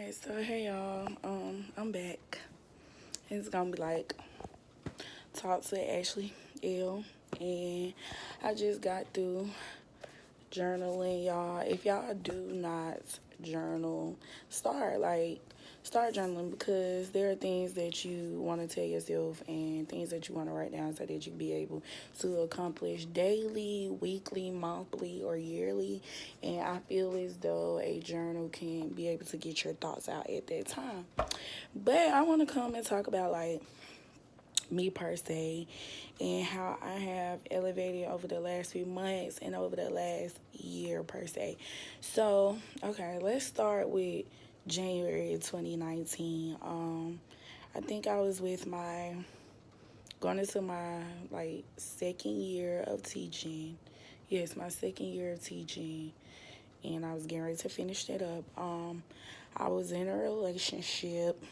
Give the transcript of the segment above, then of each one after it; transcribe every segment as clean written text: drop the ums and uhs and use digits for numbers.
Alright, so hey y'all, I'm back. It's gonna be like talk to Ashley L, and I just got through journaling, y'all. If y'all do not journal, start journaling because there are things that you want to tell yourself and things that you want to write down so that you can be able to accomplish daily, weekly, monthly, or yearly. And I feel as though a journal can be able to get your thoughts out at that time. But I want to come and talk about like me per se and how I have elevated over the last few months and over the last year per se. So, okay, let's start with January 2019. I think I was with my going into my like second year of teaching. Yes, my second year of teaching, and I was getting ready to finish that up. I was in a relationship.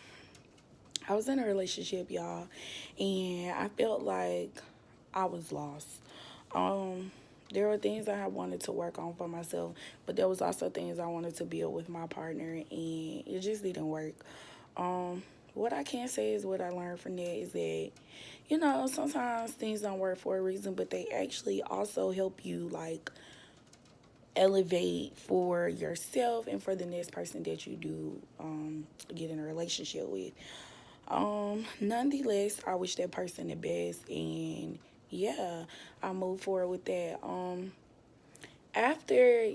Y'all, and I felt like I was lost. Um, there were things I wanted to work on for myself, but there was also things I wanted to build with my partner, and it just didn't work. Um, what I can say is what I learned from that is that, sometimes things don't work for a reason, but they actually also help you like elevate for yourself and for the next person that you do get in a relationship with. Nonetheless, I wish that person the best, and yeah, I move forward with that. After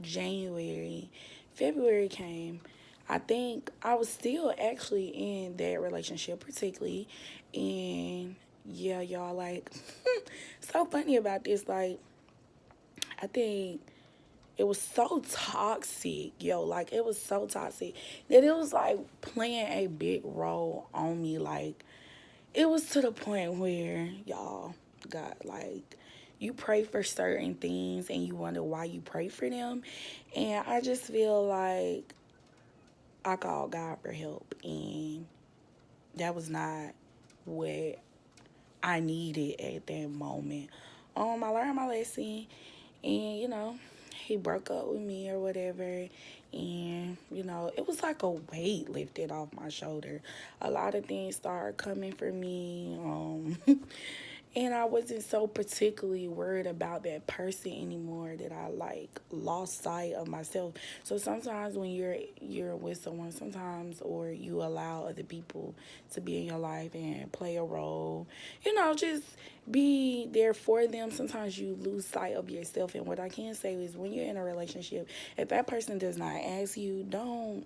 January, February came. I think I was still actually in that relationship, particularly, and yeah, y'all like so funny about this. Like, I think it was so toxic, yo. Like, it was so toxic that it was like playing a big role on me. Like, it was to the point where y'all got like you pray for certain things and you wonder why you pray for them. And I just feel like I called God for help, and that was not what I needed at that moment. I learned my lesson, and he broke up with me or whatever, and it was like a weight lifted off my shoulder. A lot of things started coming for me. And I wasn't so particularly worried about that person anymore that I like lost sight of myself. So sometimes when you're with someone, sometimes or you allow other people to be in your life and play a role, just be there for them. Sometimes you lose sight of yourself. And what I can say is when you're in a relationship, if that person does not ask you, don't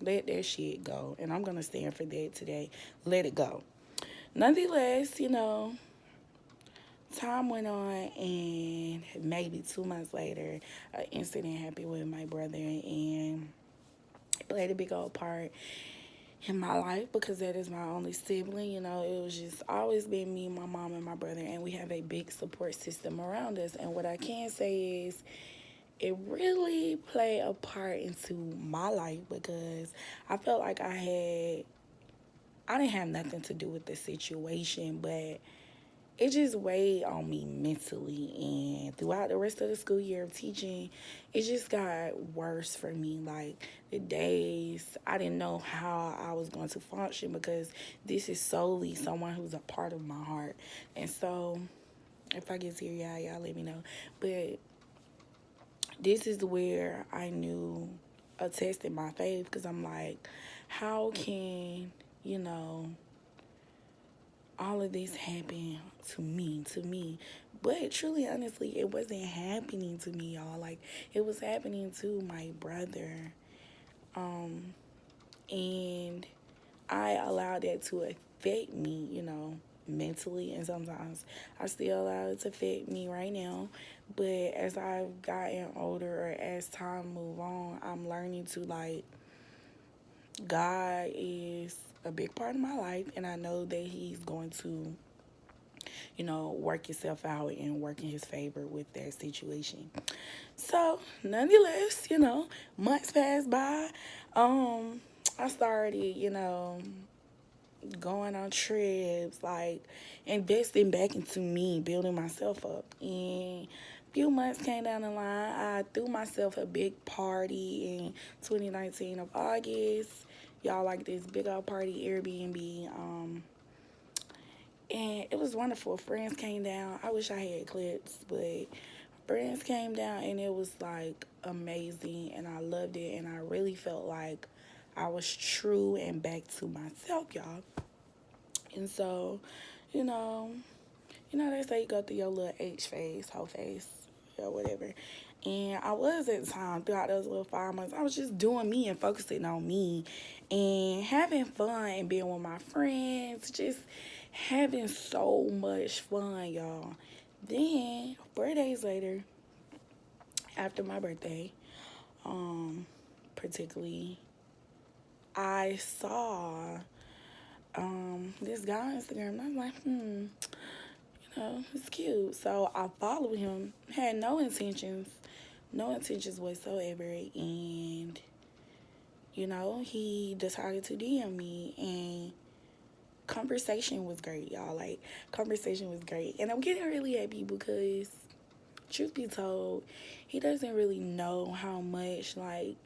let that shit go. And I'm gonna stand for that today. Let it go. Nonetheless, time went on, and maybe 2 months later, an incident happened with my brother, and it played a big old part in my life because that is my only sibling. It was just always been me, my mom, and my brother, and we have a big support system around us. And what I can say is it really played a part into my life because I felt like I didn't have nothing to do with the situation, but it just weighed on me mentally, and throughout the rest of the school year of teaching, it just got worse for me. Like, the days I didn't know how I was going to function because this is solely someone who's a part of my heart. And so if I get teary, y'all let me know. But this is where I knew a test in my faith, because I'm like, how can all of this happened to me. But truly, honestly, it wasn't happening to me, y'all. Like, it was happening to my brother. And I allowed that to affect me, mentally. And sometimes I still allow it to affect me right now. But as I've gotten older, or as time move on, I'm learning to, like, God is a big part of my life, and I know that he's going to work itself out and work in his favor with that situation. So, nonetheless, months passed by. I started, going on trips, like investing back into me, building myself up. And few months came down the line, I threw myself a big party in 2019 of August. Y'all, like this big old party Airbnb. And it was wonderful. Friends came down. I wish I had clips, but friends came down and it was like amazing and I loved it and I really felt like I was true and back to myself, y'all. And so, you know, they say you go through your little H phase, whole phase, or whatever. And I was at the time throughout those little 5 months. I was just doing me and focusing on me and having fun and being with my friends, just having so much fun, y'all. Then 4 days later, after my birthday, particularly, I saw this guy on Instagram and I was like, it's cute. So I followed him, had no intentions whatsoever, and he decided to DM me, and conversation was great, y'all. Like, conversation was great, and I'm getting really happy because, truth be told, he doesn't really know how much like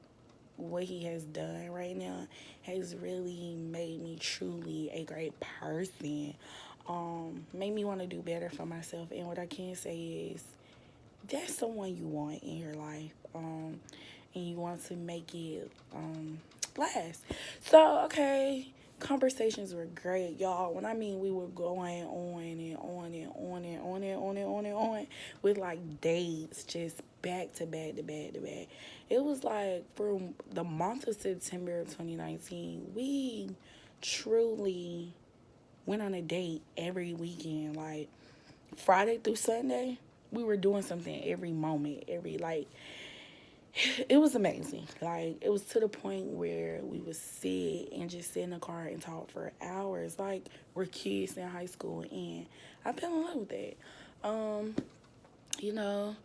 what he has done right now has really made me truly a great person. Made me want to do better for myself. And what I can say is that's someone you want in your life. And you want to make it last. So, okay, conversations were great, y'all. When I mean we were going on and on and on and on and on and on and on with like dates, just back to back to back to back. It was like from the month of September of 2019, we truly went on a date every weekend, like Friday through Sunday. We were doing something every moment, it was amazing. Like, it was to the point where we would sit and just sit in the car and talk for hours. Like, we're kids in high school, and I fell in love with that. Um, you know,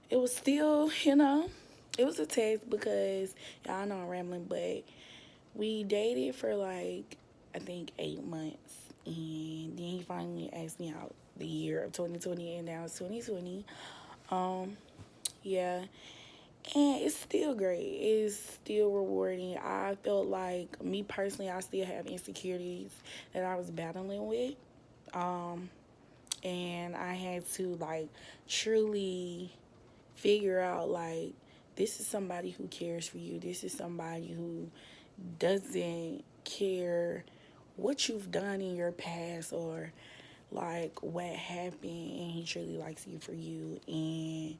it was still, it was a test because, y'all know I'm rambling, but we dated for like, I think 8 months. And then he finally asked me out the year of 2020, and now it's 2020. Yeah. And it's still great. It's still rewarding. I felt like, me personally, I still have insecurities that I was battling with. Um, and I had to, like, truly figure out, like, this is somebody who cares for you. This is somebody who doesn't care what you've done in your past or, like, what happened. And he truly likes you for you. And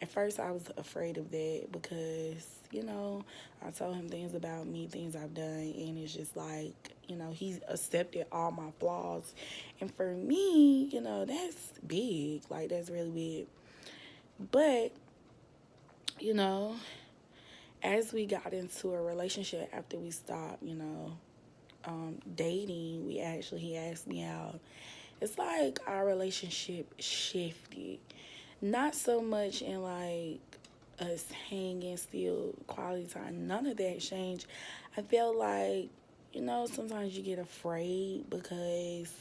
at first, I was afraid of that because, I told him things about me, things I've done, and it's just like, he's accepted all my flaws. And for me, that's big. Like, that's really big. But, you know, as we got into a relationship after we stopped, dating, he asked me out. It's like our relationship shifted. Not so much in like us hanging still, quality time. None of that changed. I felt like, sometimes you get afraid because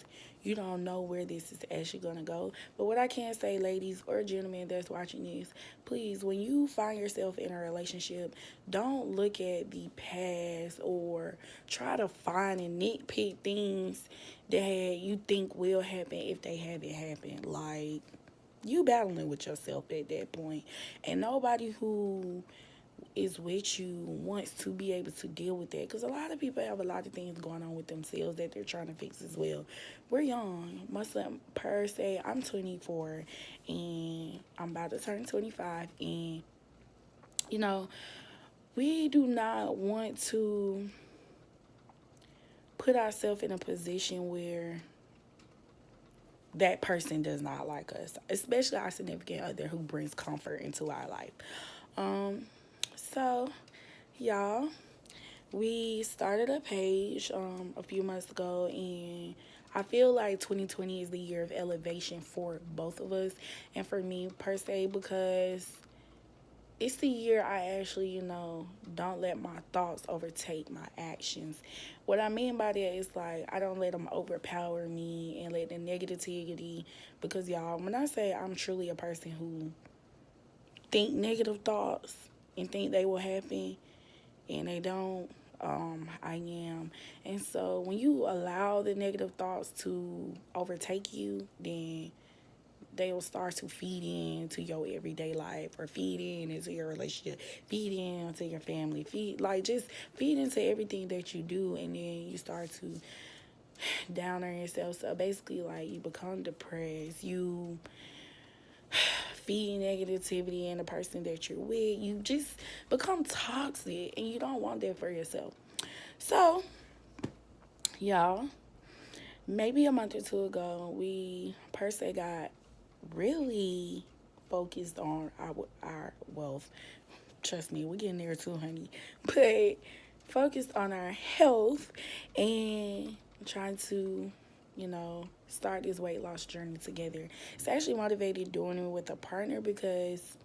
you don't know where this is actually going to go. But what I can say, ladies or gentlemen that's watching this, please, when you find yourself in a relationship, don't look at the past or try to find and nitpick things that you think will happen if they haven't happened. Like, you battling with yourself at that point. And nobody who is with you wants to be able to deal with that. Because a lot of people have a lot of things going on with themselves that they're trying to fix as well. We're young. My son, per se, I'm 24. And I'm about to turn 25. And, we do not want to put ourselves in a position where that person does not like us, especially our significant other who brings comfort into our life. So, y'all, we started a page a few months ago, and I feel like 2020 is the year of elevation for both of us and for me per se, because it's the year I actually, don't let my thoughts overtake my actions. What I mean by that is, like, I don't let them overpower me and let the negativity, because, y'all, when I say I'm truly a person who think negative thoughts and think they will happen and they don't. I am. And so when you allow the negative thoughts to overtake you, then they will start to feed into your everyday life or feed in into your relationship, feed into your family, just feed into everything that you do, and then you start to down on yourself. So basically, like, you become depressed, you feed negativity in the person that you're with, you just become toxic, and you don't want that for yourself. So, y'all, maybe a month or two ago, we per se got really focused on our wealth. Trust me, we're getting there too, honey. But focused on our health and trying to, start this weight loss journey together. It's actually motivated doing it with a partner because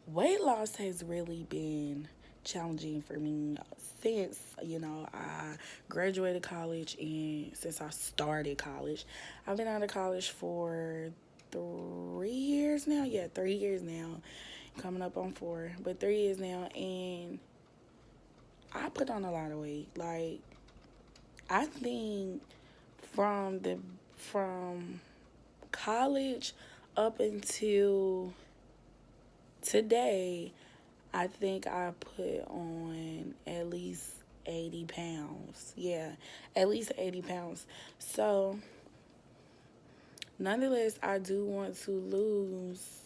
weight loss has really been challenging for me since I graduated college, and since I started college. I've been out of college for 3 years now. Yeah, 3 years now, coming up on 4, but 3 years now. And I put on a lot of weight. Like, I think from college up until today, I think I put on at least 80 pounds. Yeah, at least 80 pounds. So, nonetheless, I do want to lose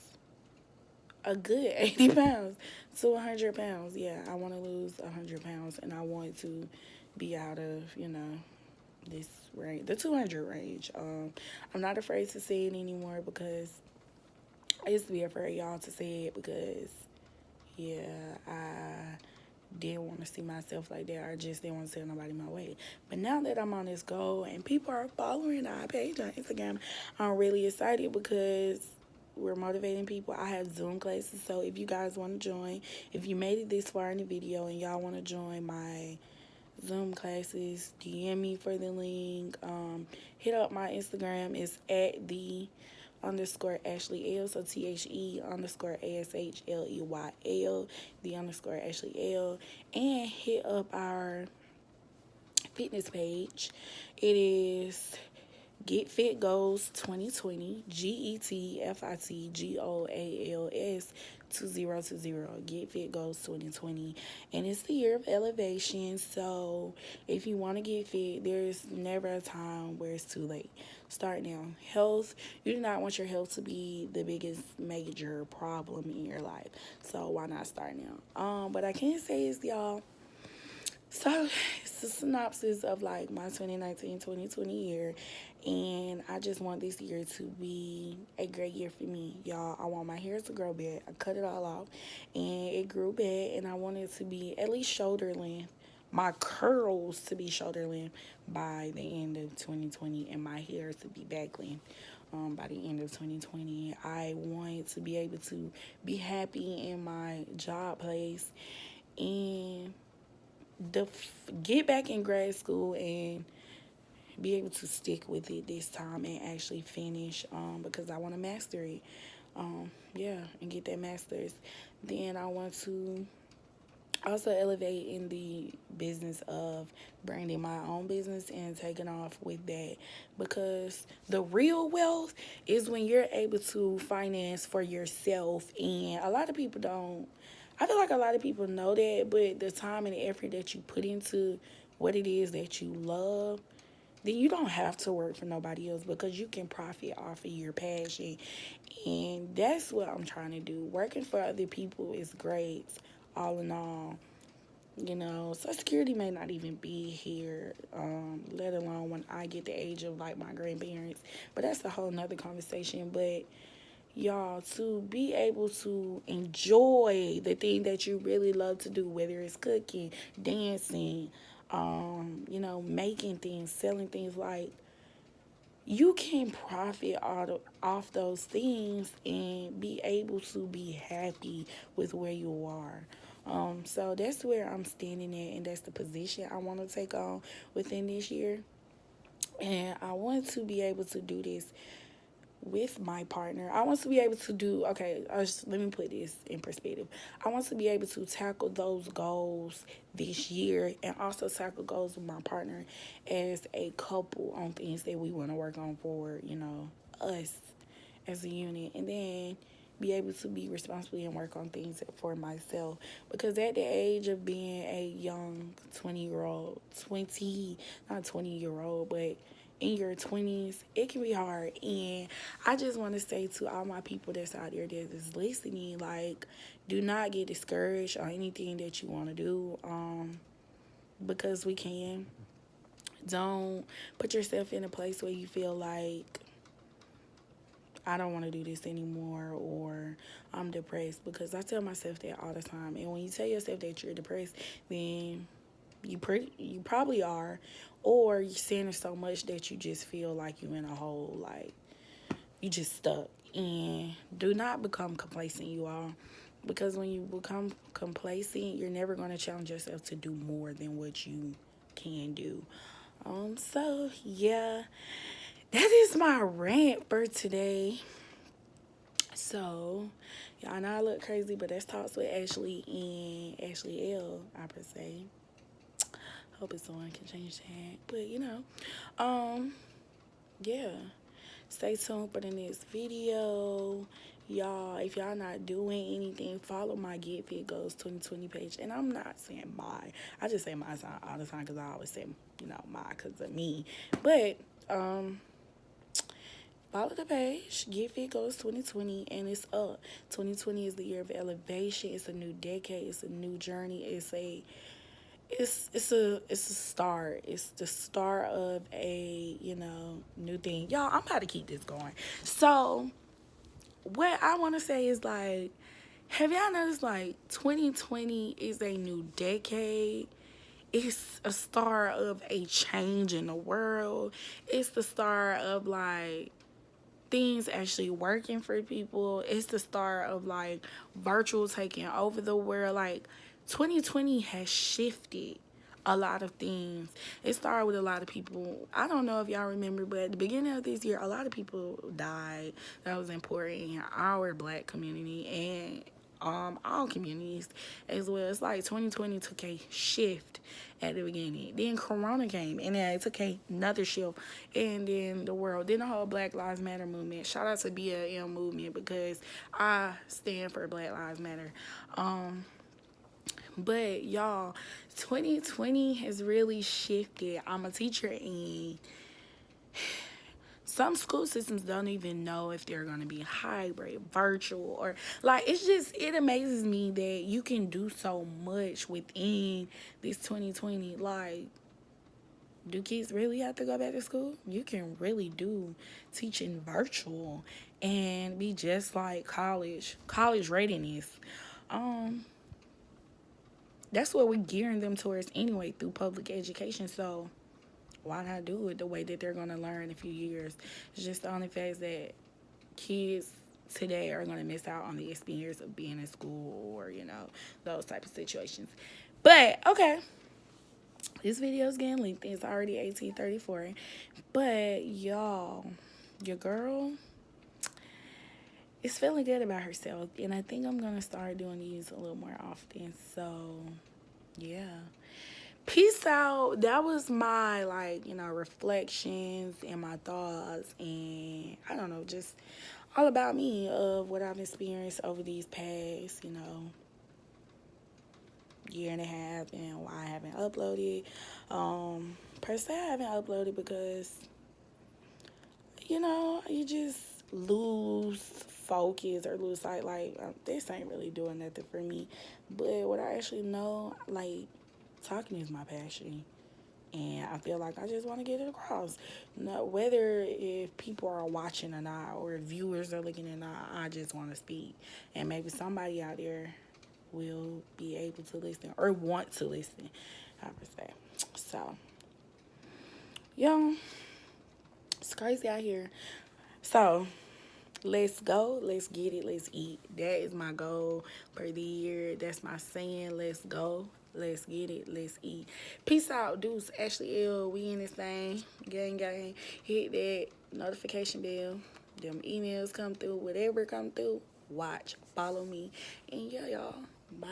a good 80 pounds to 100 pounds. Yeah, I want to lose 100 pounds, and I want to be out of, this range, the 200 range. I'm not afraid to say it anymore because I used to be afraid, y'all, to say it because, yeah, I didn't want to see myself like that. I just didn't want to tell nobody my weight. But now that I'm on this goal and people are following our page on Instagram, I'm really excited because we're motivating people. I have Zoom classes, so if you guys want to join, if you made it this far in the video and y'all want to join my Zoom classes, DM me for the link. Hit up my Instagram. It's at the underscore Ashley L. So THE underscore ASHLEYL, the underscore Ashley L. And hit up our fitness page. It is Get Fit Goals 2020, GETFITGOALS 2020. Get Fit Goals 2020. And it's the year of elevation. So if you want to get fit, there's never a time where it's too late. Start now. Health, you do not want your health to be the biggest major problem in your life. So why not start now? What I can say is, y'all, so it's a synopsis of like my 2019-2020 year, and I just want this year to be a great year for me, y'all. I want my hair to grow back. I cut it all off, and it grew back, and I want it to be at least shoulder length. My curls to be shoulder length by the end of 2020, and my hair to be back length by the end of 2020. I want to be able to be happy in my job place and get back in grad school and be able to stick with it this time and actually finish because I want to master it. And get that master's. Then I want to also elevate in the business of branding my own business and taking off with that, because the real wealth is when you're able to finance for yourself. And a lot of people don't. I feel like a lot of people know that, but the time and the effort that you put into what it is that you love, then you don't have to work for nobody else because you can profit off of your passion. And that's what I'm trying to do. Working for other people is great, all in all. Social Security may not even be here, let alone when I get the age of like my grandparents. But that's a whole nother conversation. But y'all, to be able to enjoy the thing that you really love to do, whether it's cooking, dancing, making things, selling things, like, you can profit off those things and be able to be happy with where you are. So that's where I'm standing at, and that's the position I want to take on within this year. And I want to be able to do this with my partner, I want to be able to do, okay, let me put this in perspective. I want to be able to tackle those goals this year and also tackle goals with my partner as a couple on things that we want to work on for, us as a unit. And then be able to be responsible and work on things for myself. Because at the age of being a young 20-year-old, not 20-year-old, but in your 20s, it can be hard. And I just want to say to all my people that's out there that is listening, like, do not get discouraged on anything that you want to do, because we can. Don't put yourself in a place where you feel like, I don't want to do this anymore, or I'm depressed, because I tell myself that all the time. And when you tell yourself that you're depressed, then you probably are, or you're saying it so much that you just feel like you're in a hole, like you just stuck. And do not become complacent, you all, because when you become complacent, you're never going to challenge yourself to do more than what you can do. So yeah, that is my rant for today. So, y'all know I look crazy, but that's Talks with Ashley and Ashley L, I per se. Hope it's someone can change that. But, yeah. Stay tuned for the next video. Y'all, if y'all not doing anything, follow my Get Fit Goals 2020 page. And I'm not saying my. I just say my all the time because I always say, my because of me. But, follow the page, Get Fit Goals 2020, and it's up. 2020 is the year of elevation. It's a new decade. It's a new journey. It's a start. It's the start of a, new thing. Y'all, I'm about to keep this going. So, what I want to say is, like, have y'all noticed, like, 2020 is a new decade? It's a start of a change in the world. It's the start of, like, things actually working for people. It's the start of, like, virtual taking over the world. Like, 2020 has shifted a lot of things. It started with a lot of people. I don't know if y'all remember, but at the beginning of this year, a lot of people died. That was important in our Black community and all communities as well. It's like 2020 took a shift at the beginning. Then Corona came, and then it took another shift. And then the world, then the whole Black Lives Matter movement. Shout out to BLM movement, because I stand for Black Lives Matter. But y'all, 2020 has really shifted. I'm a teacher, and some school systems don't even know if they're going to be hybrid, virtual, or, like, it amazes me that you can do so much within this 2020. Like, do kids really have to go back to school? You can really do teaching virtual and be just like college readiness. That's what we're gearing them towards anyway through public education. So why not do it the way that they're going to learn in a few years? It's just the only fact that kids today are going to miss out on the experience of being in school, or, those type of situations. But, okay. This video is getting lengthy. It's already 18:34. But, y'all, your girl is feeling good about herself. And I think I'm going to start doing these a little more often. So, yeah. Peace out. That was my, reflections and my thoughts. And, I don't know, just all about me, of what I've experienced over these past, year and a half, and why I haven't uploaded. Per se, I haven't uploaded because, you just lose focus or lose sight. Like, this ain't really doing nothing for me. But what I actually know, like, talking is my passion. And I feel like I just want to get it across. Whether if people are watching or not, or if viewers are looking or not, I just want to speak. And maybe somebody out there will be able to listen, or want to listen, I would say. So, it's crazy out here. So, let's go, let's get it, let's eat. That is my goal for the year. That's my saying. Let's go, let's get it, let's eat. Peace out, deuce. Ashley L. We in this thing. Gang, gang. Hit that notification bell. them emails come through, whatever come through, watch, follow me. And yeah, y'all. Bye.